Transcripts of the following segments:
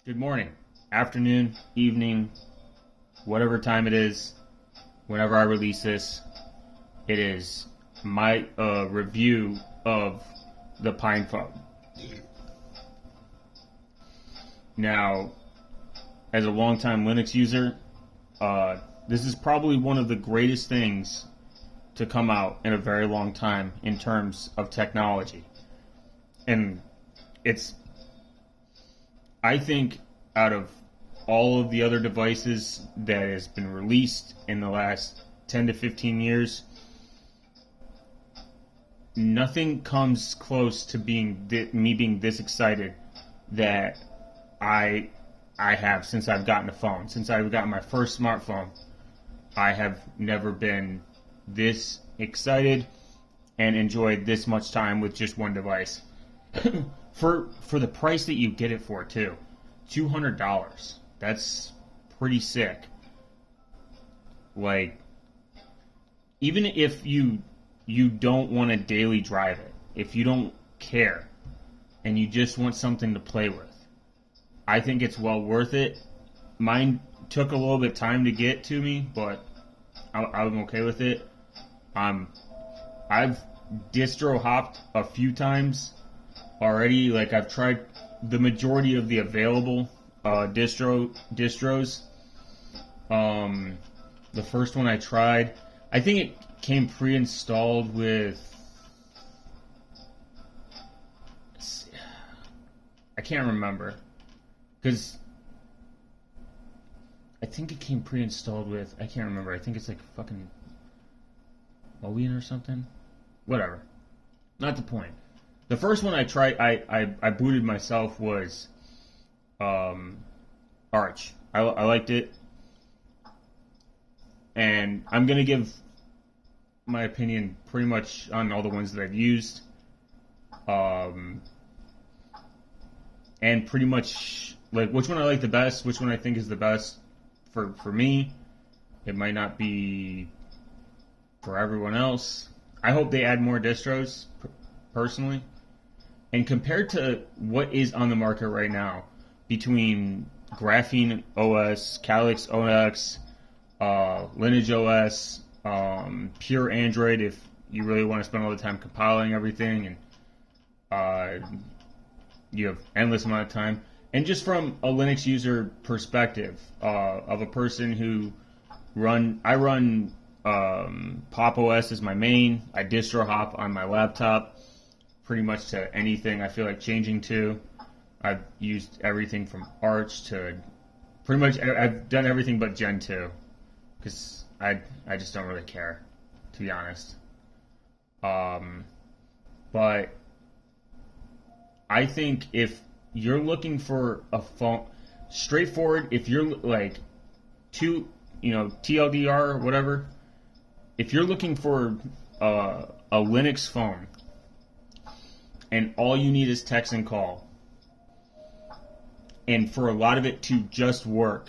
Good morning, afternoon, evening, whatever time it is, whenever I release this. It is my review of the PinePhone. Now, as a longtime Linux user, this is probably one of the greatest things to come out in a very long time in terms of technology. And I think out of all of the other devices that has been released in the last 10 to 15 years, nothing comes close to me being this excited that I have since I've gotten a phone. Since I've gotten my first smartphone, I have never been this excited and enjoyed this much time with just one device. For the price that you get it for, too. $200. That's pretty sick. Like, even if you don't want to daily drive it, if you don't care, and you just want something to play with, I think it's well worth it. Mine took a little bit of time to get to me, but I'm okay with it. I've distro hopped a few times already. Like, I've tried the majority of the available distros. The first one I tried, I think it came pre-installed with, I can't remember, because I think it came pre-installed with, I can't remember, I think it's like fucking Owen or something. Whatever. Not the point. The first one I tried, I booted myself was Arch. I liked it. And I'm going to give my opinion pretty much on all the ones that I've used. And pretty much, like, which one I like the best, which one I think is the best for me. It might not be for everyone else. I hope they add more distros, personally. And compared to what is on the market right now, between Graphene OS, Calyx OS, Lineage OS, pure Android, if you really want to spend all the time compiling everything, and you have endless amount of time. And just from a Linux user perspective, of a person who I run Pop OS as my main. I distro hop on my laptop pretty much to anything I feel like changing to. I've used everything from Arch to pretty much, I've done everything but Gen 2, because I just don't really care, to be honest. But I think if you're looking for a phone, straightforward, if you're like TLDR or whatever, if you're looking for a Linux phone and all you need is text and call, and for a lot of it to just work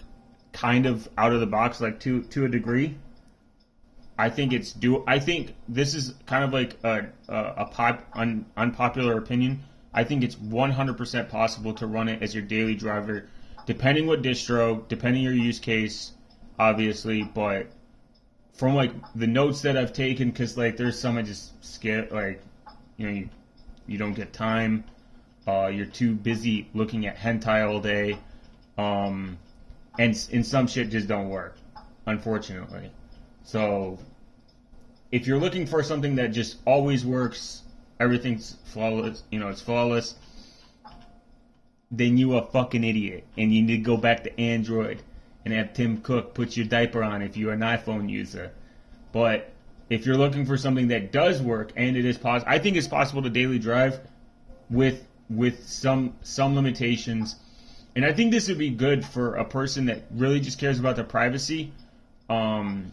kind of out of the box, like to a degree, I think I think this is kind of like unpopular opinion. I think it's 100% possible to run it as your daily driver, depending what distro, depending your use case, obviously. But from like the notes that I've taken, because like there's some I just skip, like you don't get time, you're too busy looking at hentai all day, and some shit just don't work, unfortunately. So if you're looking for something that just always works, everything's flawless, it's flawless, then you a fucking idiot, and you need to go back to Android and have Tim Cook put your diaper on if you're an iPhone user. But if you're looking for something that does work, and it is possible, I think it's possible to daily drive with some limitations. And I think this would be good for a person that really just cares about their privacy, and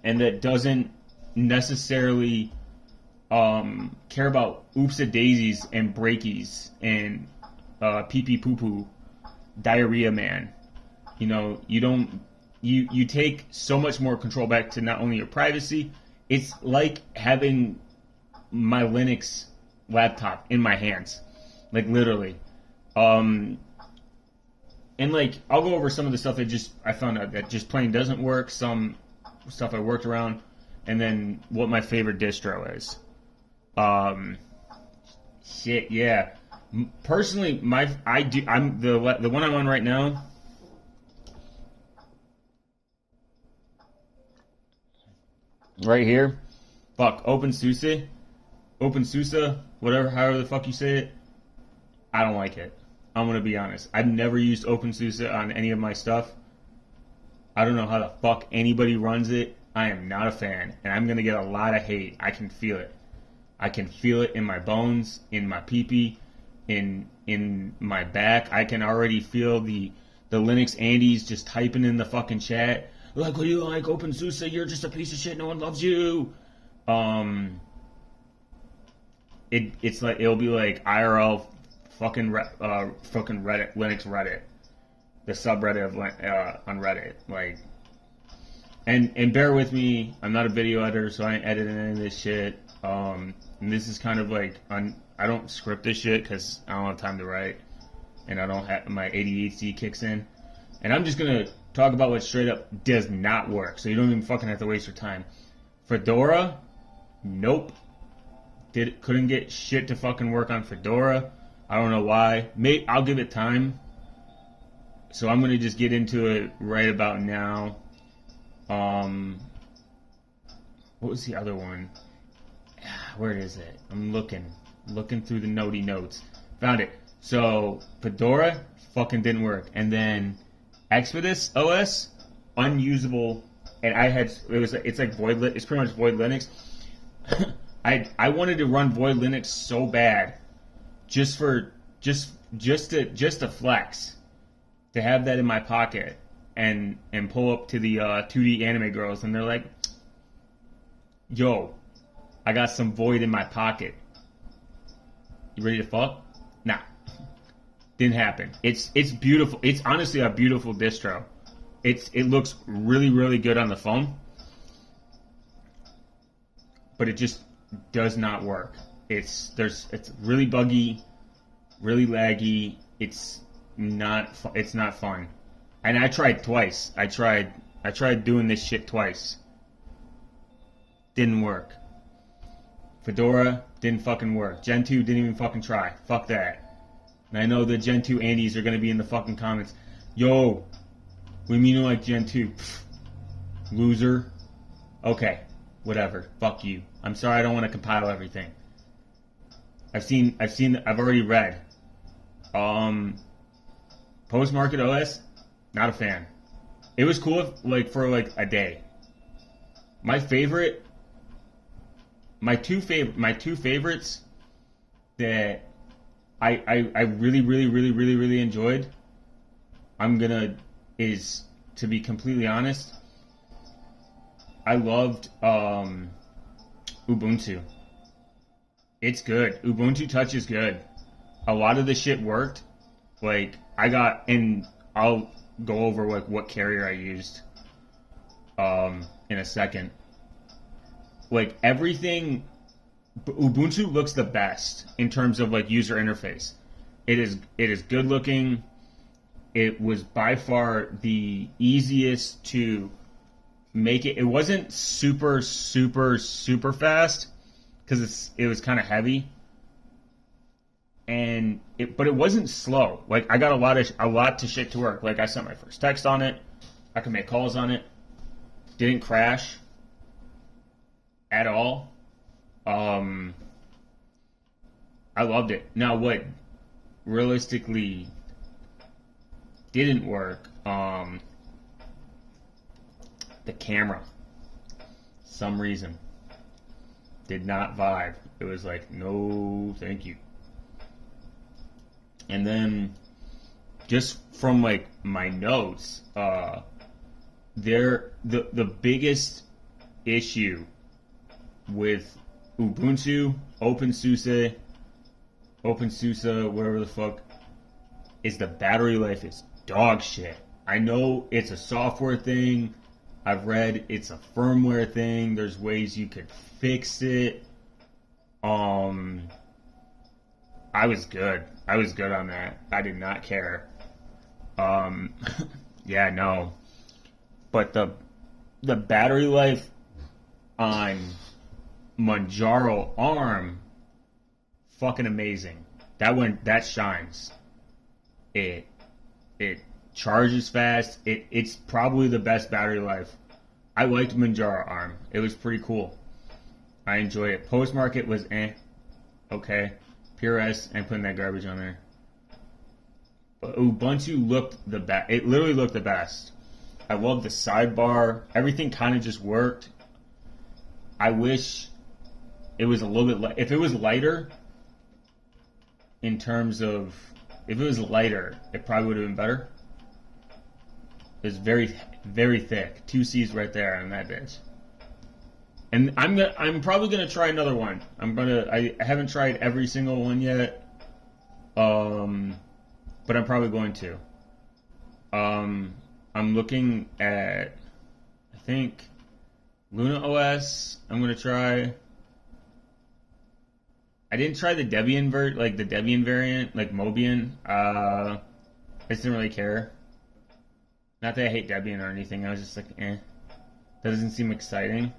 that doesn't necessarily care about oops-a-daisies and breakies and pee-pee poo-poo, diarrhea man. You take so much more control back to not only your privacy. It's like having my Linux laptop in my hands, like literally. and like I'll go over some of the stuff that just I found out that just plain doesn't work. Some stuff I worked around, and then what my favorite distro is. Shit, yeah. Personally, I'm the one I'm on right now. Right here, fuck OpenSUSE, whatever, however the fuck you say it. I don't like it. I'm gonna be honest. I've never used OpenSUSE on any of my stuff. I don't know how the fuck anybody runs it. I am not a fan, and I'm gonna get a lot of hate. I can feel it. I can feel it in my bones, in my pee-pee, in my back. I can already feel the Linux Andes just typing in the fucking chat. Like, what do you like, OpenSUSE? You're just a piece of shit. No one loves you. It's like it'll be like IRL fucking Reddit, Linux Reddit, the subreddit of on Reddit. Like, and bear with me. I'm not a video editor, so I ain't editing any of this shit. And this is kind of like I don't script this shit because I don't have time to write, and I don't have my ADHD kicks in, and I'm just gonna talk about what straight up does not work, so you don't even fucking have to waste your time. Fedora, nope. Couldn't get shit to fucking work on Fedora. I don't know why. I'll give it time. So I'm gonna just get into it right about now. What was the other one? Where is it? I'm looking through the notey notes. Found it. So Fedora fucking didn't work, and then Exodus OS unusable, and it's like void. It's pretty much void Linux. I wanted to run void Linux so bad, just to flex, to have that in my pocket and pull up to the 2D anime girls, and they're like, "Yo, I got some void in my pocket. You ready to fuck?" Nah. Didn't happen. It's beautiful. It's honestly a beautiful distro. It looks really, really good on the phone, but it just does not work. It's really buggy, really laggy. It's not fun. And I tried twice. I tried doing this shit twice. Didn't work. Fedora didn't fucking work. Gen 2 didn't even fucking try. Fuck that. And I know the Gen 2 Andes are going to be in the fucking comments. Yo, we mean like Gen 2. Pfft, loser. Okay, whatever. Fuck you. I'm sorry I don't want to compile everything. I've already read. Post-Market OS, not a fan. It was cool for a day. My two favorites that I really, really, really, really, really enjoyed. Is to be completely honest, I loved Ubuntu. It's good. Ubuntu Touch is good. A lot of the shit worked. And I'll go over what carrier I used in a second. Everything, Ubuntu looks the best in terms of user interface. It is good looking. It was by far the easiest to make it. It wasn't super, super, super fast because it was kind of heavy, but it wasn't slow. I got a lot to shit to work. I sent my first text on it. I could make calls on it. Didn't crash at all. I loved it. Now, what realistically didn't work, the camera, some reason, did not vibe. It was no, thank you. And then, just from my notes, the biggest issue with Ubuntu, OpenSUSE, whatever the fuck, is the battery life is dog shit. I know it's a software thing. I've read it's a firmware thing. There's ways you could fix it. I was good. I was good on that. I did not care. Um, yeah, no. But the battery life on Manjaro ARM, fucking amazing. That shines. It charges fast. It's probably the best battery life. I liked Manjaro ARM. It was pretty cool. I enjoyed it. Postmarket was okay. Pure S, and putting that garbage on there. But Ubuntu looked the best. It literally looked the best. I love the sidebar. Everything kind of just worked. I wish it was a little bit if it was lighter in terms of if it was lighter, it probably would have been better. It's very, very thick. 2 C's right there on that bitch. And I'm probably gonna try another one. I haven't tried every single one yet. But I'm probably going to. I'm looking at, I think, Luna OS. I'm gonna try. I didn't try the Debian variant, like Mobian. I just didn't really care. Not that I hate Debian or anything. I was just like, eh. That doesn't seem exciting.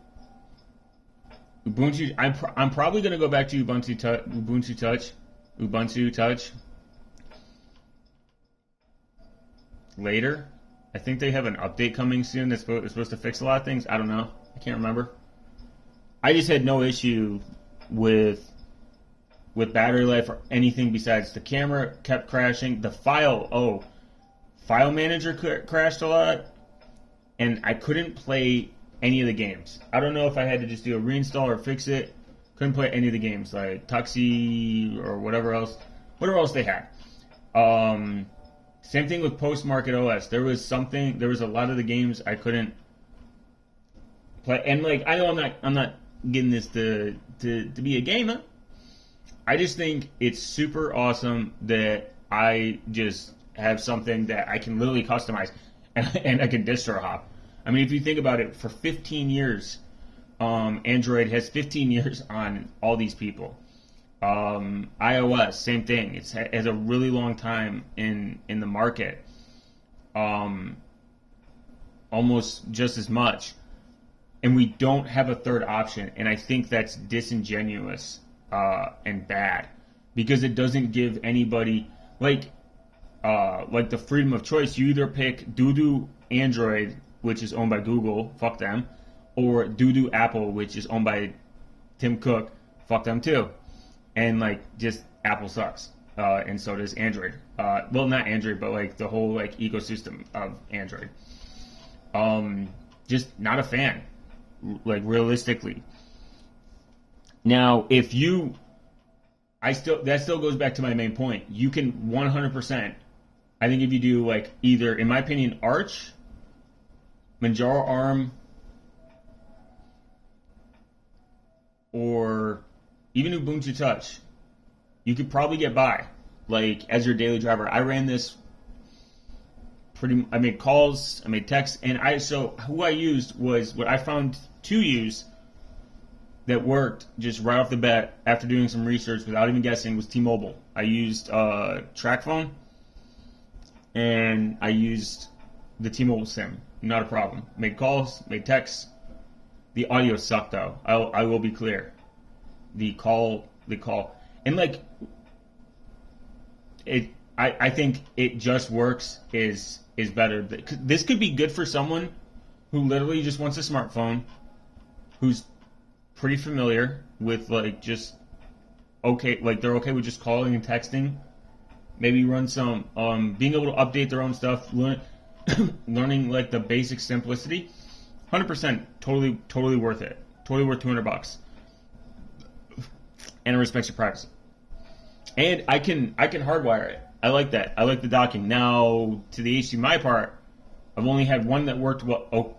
Ubuntu. I'm probably gonna go back to Ubuntu Touch later. I think they have an update coming soon that's supposed to fix a lot of things. I don't know. I can't remember. I just had no issue with battery life or anything besides the camera kept crashing. The file manager crashed a lot, and I couldn't play any of the games. I don't know if I had to just do a reinstall or fix it. Couldn't play any of the games like Tuxie or whatever else they had. Same thing with Postmarket OS. There was a lot of the games I couldn't play, and like I know I'm not getting this to be a gamer. I just think it's super awesome that I just have something that I can literally customize and I can distro hop. I mean, if you think about it, for 15 years, Android has 15 years on all these people. iOS, same thing. It has a really long time in the market. Almost just as much. And we don't have a third option. And I think that's disingenuous and bad. Because it doesn't give anybody, like the freedom of choice. You either pick Doodoo Android, which is owned by Google, fuck them, or Doodoo Apple, which is owned by Tim Cook, fuck them too. And like just Apple sucks, and so does Android. Well, not Android, but like the whole like ecosystem of Android. Just not a fan, like realistically. Now, that still goes back to my main point. You can 100%. I think if you do like either, in my opinion, Arch, Manjaro ARM, or even Ubuntu Touch, you could probably get by, like, as your daily driver. I ran this I made calls, I made texts, and who I used was what I found to use that worked just right off the bat after doing some research without even guessing was T-Mobile. I used TrackPhone, and I used the T-Mobile SIM. Not a problem. Made calls, made texts. The audio sucked though. I will be clear. The call, and like it. I think it just works is better. This could be good for someone who literally just wants a smartphone, who's pretty familiar with like just okay, like they're okay with just calling and texting. Maybe run some being able to update their own stuff, learning like the basic simplicity. 100%, totally worth it. Totally worth $200. And it respects your privacy. And I can hardwire it. I like that. I like the docking. Now, to the HDMI part, I've only had one that worked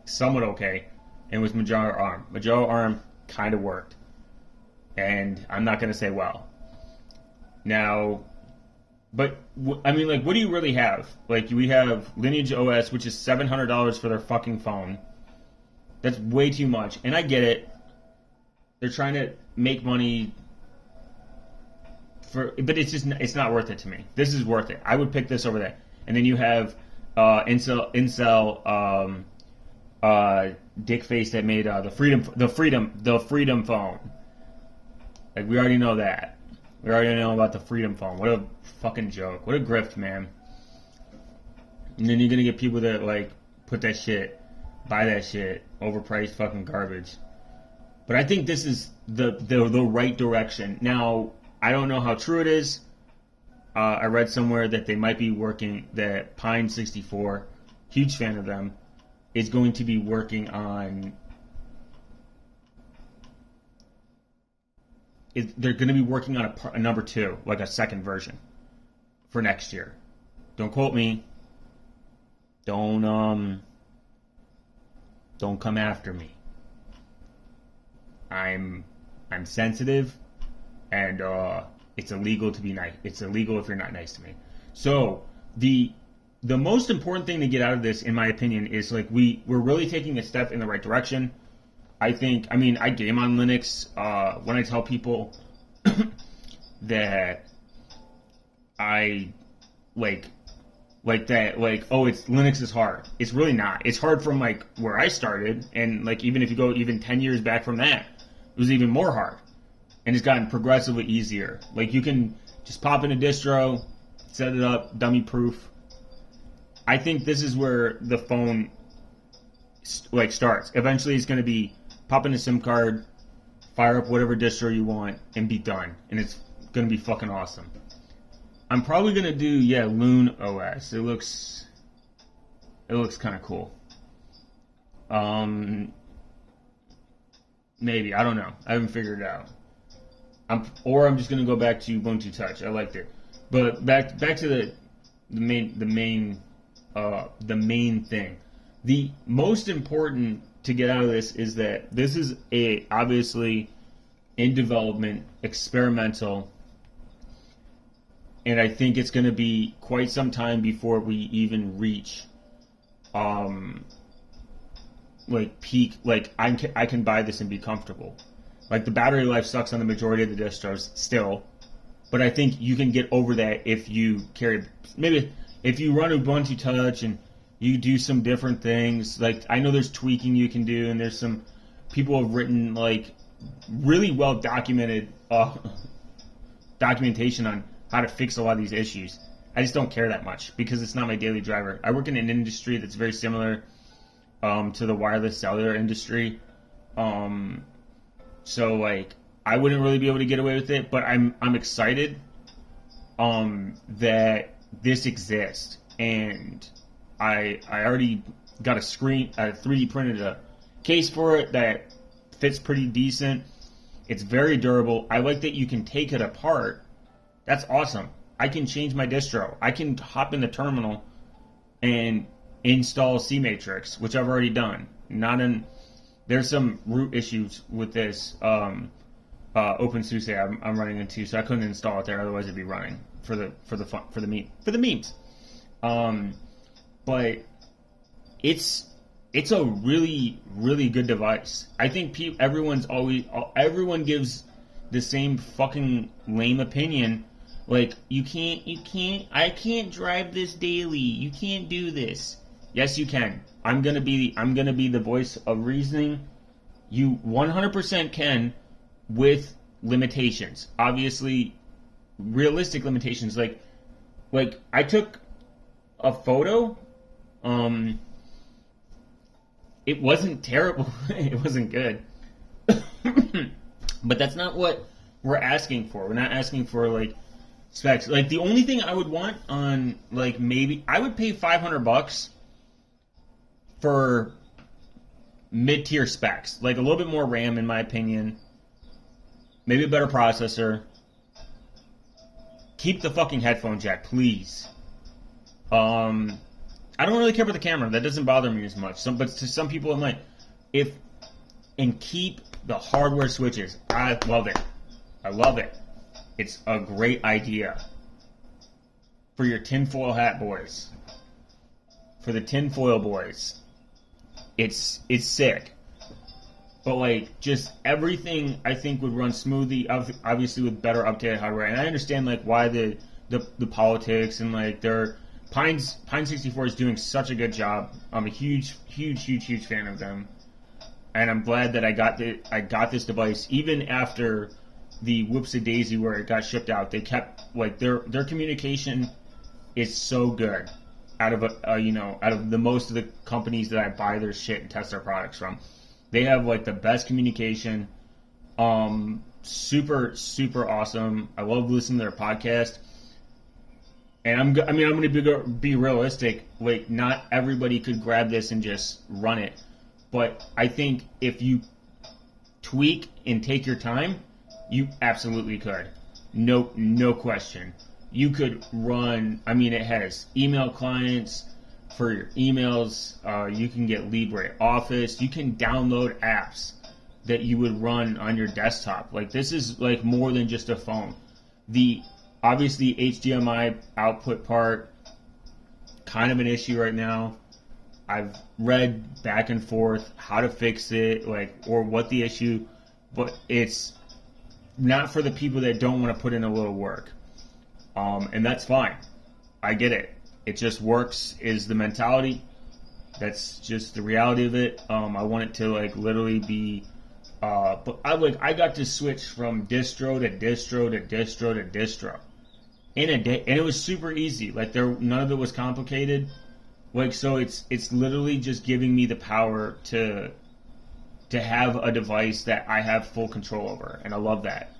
somewhat okay, and it was Manjaro ARM. Manjaro ARM kind of worked. And I'm not going to say well. Now, but, I mean, like, what do you really have? Like, we have Lineage OS, which is $700 for their fucking phone. That's way too much. And I get it. They're trying to make money but it's not worth it to me. This is worth it. I would pick this over that. And then you have dick face that made the freedom phone. Like, we already know that. We already know about the freedom phone. What a fucking joke. What a grift, man. And then you're gonna get people that like put that shit, buy that shit, overpriced fucking garbage. But I think this is the right direction. Now, I don't know how true it is. I read somewhere that they might be working, that Pine64, huge fan of them, is going to be working on, they're going to be working on a number 2, like a second version for next year. Don't quote me. Don't come after me. I'm sensitive, and it's illegal to be nice. It's illegal if you're not nice to me. So the most important thing to get out of this, in my opinion, is like we're really taking a step in the right direction. I think. I mean, I game on Linux. When I tell people that I like that, like, oh, it's Linux is hard. It's really not. It's hard from like where I started, and like even if you go even 10 years back from that, it was even more hard. And it's gotten progressively easier. Like, you can just pop in a distro, set it up, dummy proof. I think this is where the phone like starts. Eventually, it's going to be pop in a SIM card, fire up whatever distro you want, and be done. And it's going to be fucking awesome. I'm probably going to do, Loon OS. It looks kind of cool. Maybe. I don't know. I haven't figured it out. I'm just going to go back to Ubuntu Touch. I liked it. But back to the main thing. The most important to get out of this is that this is obviously in development, experimental, and I think it's going to be quite some time before we even reach peak. Like, I can buy this and be comfortable. Like, the battery life sucks on the majority of the distros still, but I think you can get over that if you maybe if you run Ubuntu Touch and you do some different things. Like, I know there's tweaking you can do, and there's some people have written like really well documented documentation on how to fix a lot of these issues. I just don't care that much because it's not my daily driver. I work in an industry that's very similar to the wireless cellular industry. So like I wouldn't really be able to get away with it, but I'm excited that this exists, and I already got I 3D printed a case for it that fits pretty decent. It's very durable. I like that you can take it apart. That's awesome. I can change my distro. I can hop in the terminal and install CMatrix, which I've already done. There's some root issues with this OpenSUSE I'm running into, so I couldn't install it there. Otherwise, it'd be running for the memes. But it's a really, really good device. I think everyone gives the same fucking lame opinion. Like, I can't drive this daily. You can't do this. Yes, you can. I'm gonna be the voice of reasoning. You 100% can, with limitations. Obviously, realistic limitations. Like I took a photo. It wasn't terrible. It wasn't good. But that's not what we're asking for. We're not asking for like specs. Like, the only thing I would want on, like, maybe I would pay $500 for mid-tier specs, like a little bit more RAM in my opinion, maybe a better processor. Keep the fucking headphone jack, please. I don't really care about the camera. That doesn't bother me as much. But to some people it might. And keep the hardware switches. I love it. I love it. It's a great idea for your tinfoil hat boys. For the tinfoil boys. It's sick. But like, just everything I think would run smoothly, obviously with better updated hardware. And I understand like why the politics and like they're Pine 64 is doing such a good job. I'm a huge fan of them, and I'm glad that I got this device even after the whoopsie daisy where it got shipped out. They kept like their communication is so good out of out of the most of the companies that I buy their shit and test their products from. They have like the best communication. Super awesome. I love listening to their podcast. And I'm going to be realistic. Like, not everybody could grab this and just run it. But I think if you tweak and take your time, you absolutely could. No question. You could run, it has email clients for your emails. You can get LibreOffice. You can download apps that you would run on your desktop. Like, this is like more than just a phone. Obviously, HDMI output part, kind of an issue right now. I've read back and forth how to fix it, or what the issue, but it's not for the people that don't want to put in a little work. And that's fine. I get it. It just works is the mentality. That's just the reality of it. I want it to literally be, but I got to switch from distro to distro to distro to distro in a day, and it was super easy. None of it was complicated. So it's literally just giving me the power to have a device that I have full control over, and I love that.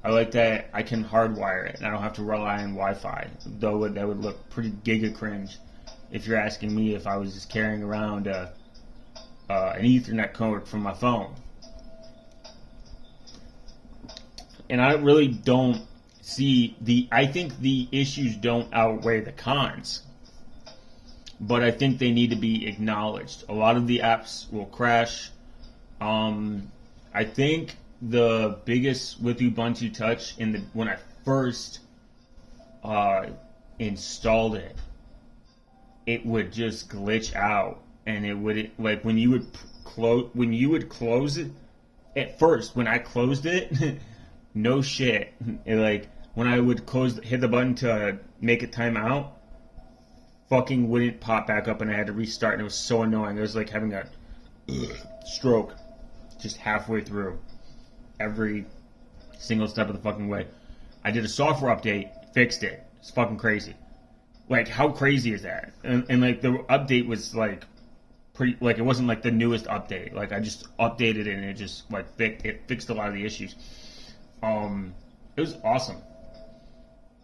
I like that I can hardwire it, and I don't have to rely on Wi-Fi, though that would look pretty giga cringe if you're asking me if I was just carrying around an Ethernet cord from my phone. And I really don't see I think the issues don't outweigh the cons, but I think they need to be acknowledged. A lot of the apps will crash. I think the biggest with Ubuntu Touch when I first installed it, it would just glitch out, and it would when you would close it. At first, when I closed it, no shit, when I would hit the button to make it time out, fucking wouldn't pop back up, and I had to restart, and it was so annoying. It was like having a stroke just halfway through every single step of the fucking way. I did a software update, fixed it. It's fucking crazy. How crazy is that? And the update was pretty, it wasn't the newest update. I just updated it, and it just fixed a lot of the issues. It was awesome.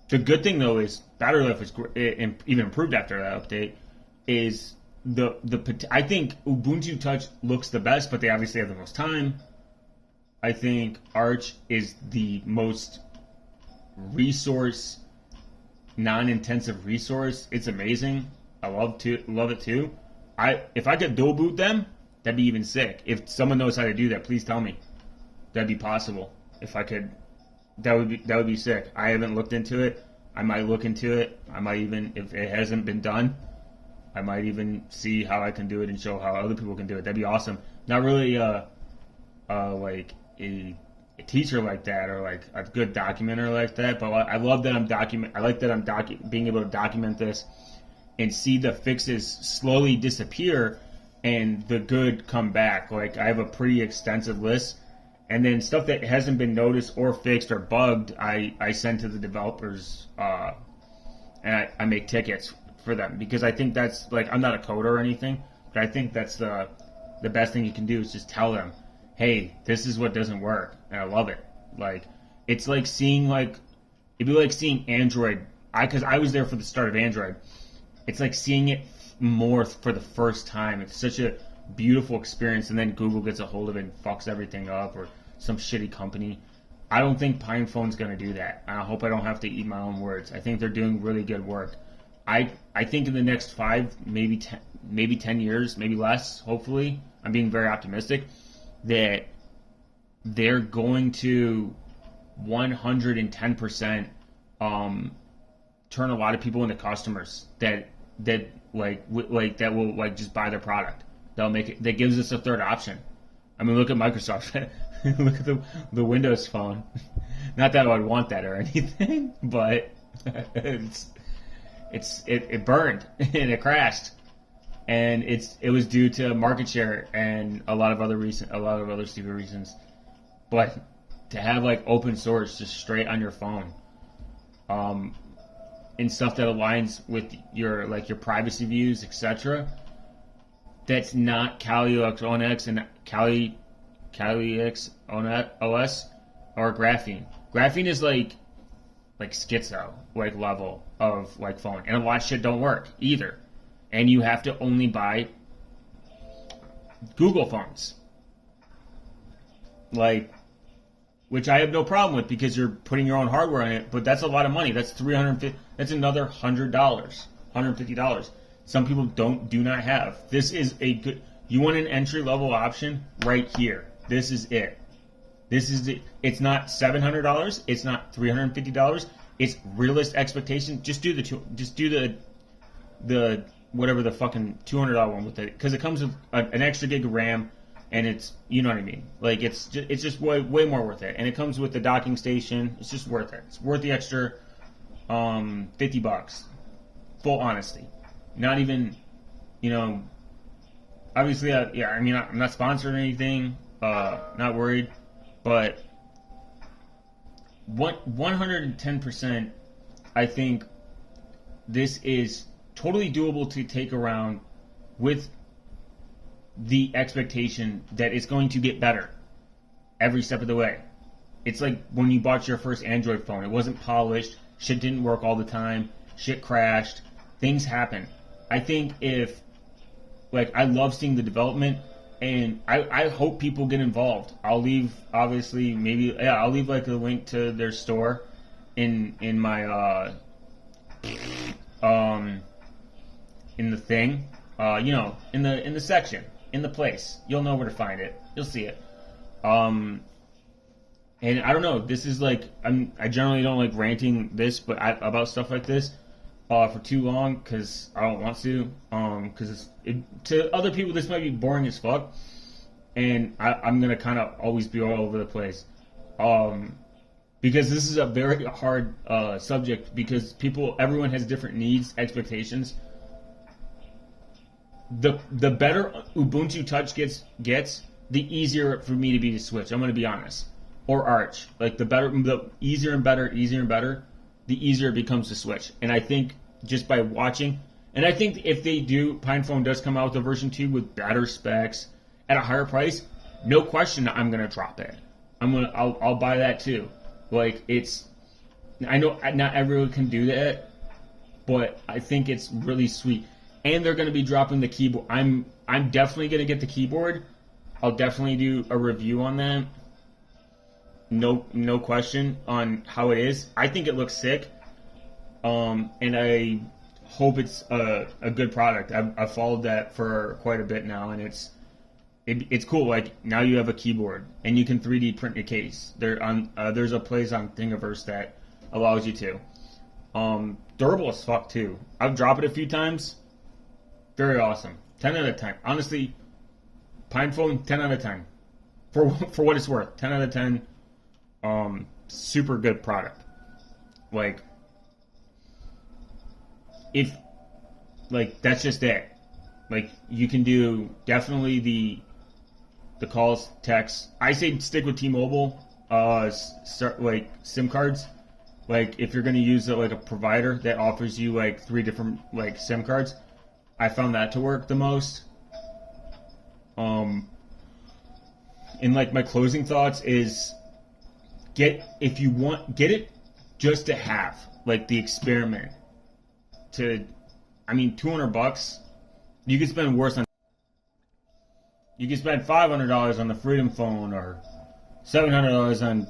The good thing though is battery life was even improved after that update. Is I think Ubuntu Touch looks the best, but they obviously have the most time. I think Arch is the most non-intensive resource. It's amazing. I love it too. If I could dual boot them, that'd be even sick. If someone knows how to do that, please tell me. That'd be possible. If I could, that would be sick. I haven't looked into it. I might look into it. I might even, if it hasn't been done, I might even see how I can do it and show how other people can do it. That'd be awesome. Not really a teacher like that, or a good documenter like that, but I love that I like that I'm being able to document this and see the fixes slowly disappear and the good come back. I have a pretty extensive list, and then stuff that hasn't been noticed or fixed or bugged, I send to the developers, and I make tickets for them, because I think that's I'm not a coder or anything, but I think that's the best thing you can do is just tell them, hey, this is what doesn't work, and I love it. It's like seeing it'd be like seeing Android. Because I was there for the start of Android. It's like seeing it more for the first time. It's such a beautiful experience, and then Google gets a hold of it and fucks everything up, or some shitty company. I don't think PinePhone's going to do that. I hope I don't have to eat my own words. I think they're doing really good work. I think in the next 5, maybe 10 years, maybe less, hopefully, I'm being very optimistic, that they're going to 110% turn a lot of people into customers that will just buy their product. They'll make it. That gives us a third option. Look at Microsoft. Look at the Windows Phone. Not that I would want that or anything, but it burned and it crashed, and it was due to market share and a lot of other stupid reasons. But to have like open source just straight on your phone, and stuff that aligns with your privacy views, etc. That's not Kali-X on X and Kali-X on OS or Graphene. Graphene is like schizo level of phone, and a lot of shit don't work either, and you have to only buy Google phones, which I have no problem with because you're putting your own hardware on it, but that's a lot of money. That's $350. That's another $100, $150. Some people do not have. This is a good. You want an entry level option right here. This is it. This is it. It's not $700. It's not $350. It's realist expectation. Just do the whatever the fucking $200 one with it, because it comes with an extra gig of RAM, and it's, you know what I mean. It's just way more worth it, and it comes with the docking station. It's just worth it. It's worth the extra $50. Full honesty. Not even, obviously, I'm not sponsored or anything, not worried, but 110%, I think this is totally doable to take around with the expectation that it's going to get better every step of the way. It's like when you bought your first Android phone. It wasn't polished, shit didn't work all the time, shit crashed, things happen. I think I love seeing the development, and I hope people get involved. I'll leave, obviously, I'll leave a link to their store in my in the thing, in the section, in the place. You'll know where to find it. You'll see it. And I don't know. This is I generally don't like ranting about stuff like this for too long, because I don't want to. Because to other people this might be boring as fuck, and I'm gonna kind of always be all over the place. Because this is a very hard subject, because everyone has different needs, expectations. The better Ubuntu Touch gets, the easier for me to be to switch. I'm going to be honest. Or Arch. The easier and better, the easier it becomes to switch. And I think just by watching, and I think if PinePhone does come out with a version 2 with better specs at a higher price, no question I'm going to drop it. I'll buy that too. I know not everyone can do that, but I think it's really sweet. And they're going to be dropping the keyboard. I'm definitely going to get the keyboard. I'll definitely do a review on that. No question on how it is. I think it looks sick. And I hope it's a good product. I've followed that for quite a bit now, and it's cool. Now you have a keyboard, and you can 3D print your case. There's a place on Thingiverse that allows you to. Durable as fuck too. I've dropped it a few times. Very awesome. 10 out of 10. Honestly, PinePhone, 10 out of 10. For what it's worth. 10 out of 10. Super good product. That's just it. You can do definitely the calls, texts. I say stick with T-Mobile. SIM cards. If you're going to use a provider that offers you 3 different SIM cards, I found that to work the most. And my closing thoughts is get it just to have the experiment. $200. You could spend worse on. You could spend $500 on the Freedom Phone, or $700 on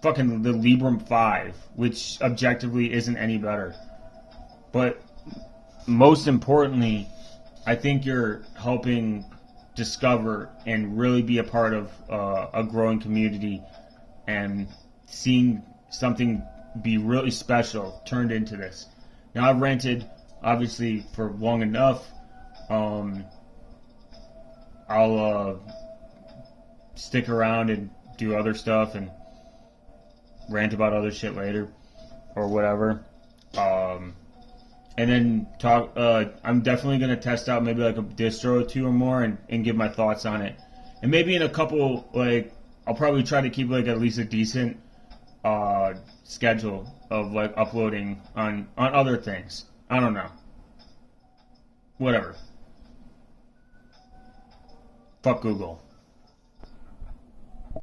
fucking the Librem 5, which objectively isn't any better. But most importantly, I think you're helping discover and really be a part of a growing community, and seeing something be really special turned into this. Now, I've ranted, obviously, for long enough. I'll stick around and do other stuff and rant about other shit later, or whatever. and then talk. I'm definitely gonna test out maybe like a distro or two or more, and give my thoughts on it. And maybe in a couple, like I'll probably try to keep like at least a decent schedule of like uploading on other things. I don't know. Whatever. Fuck Google.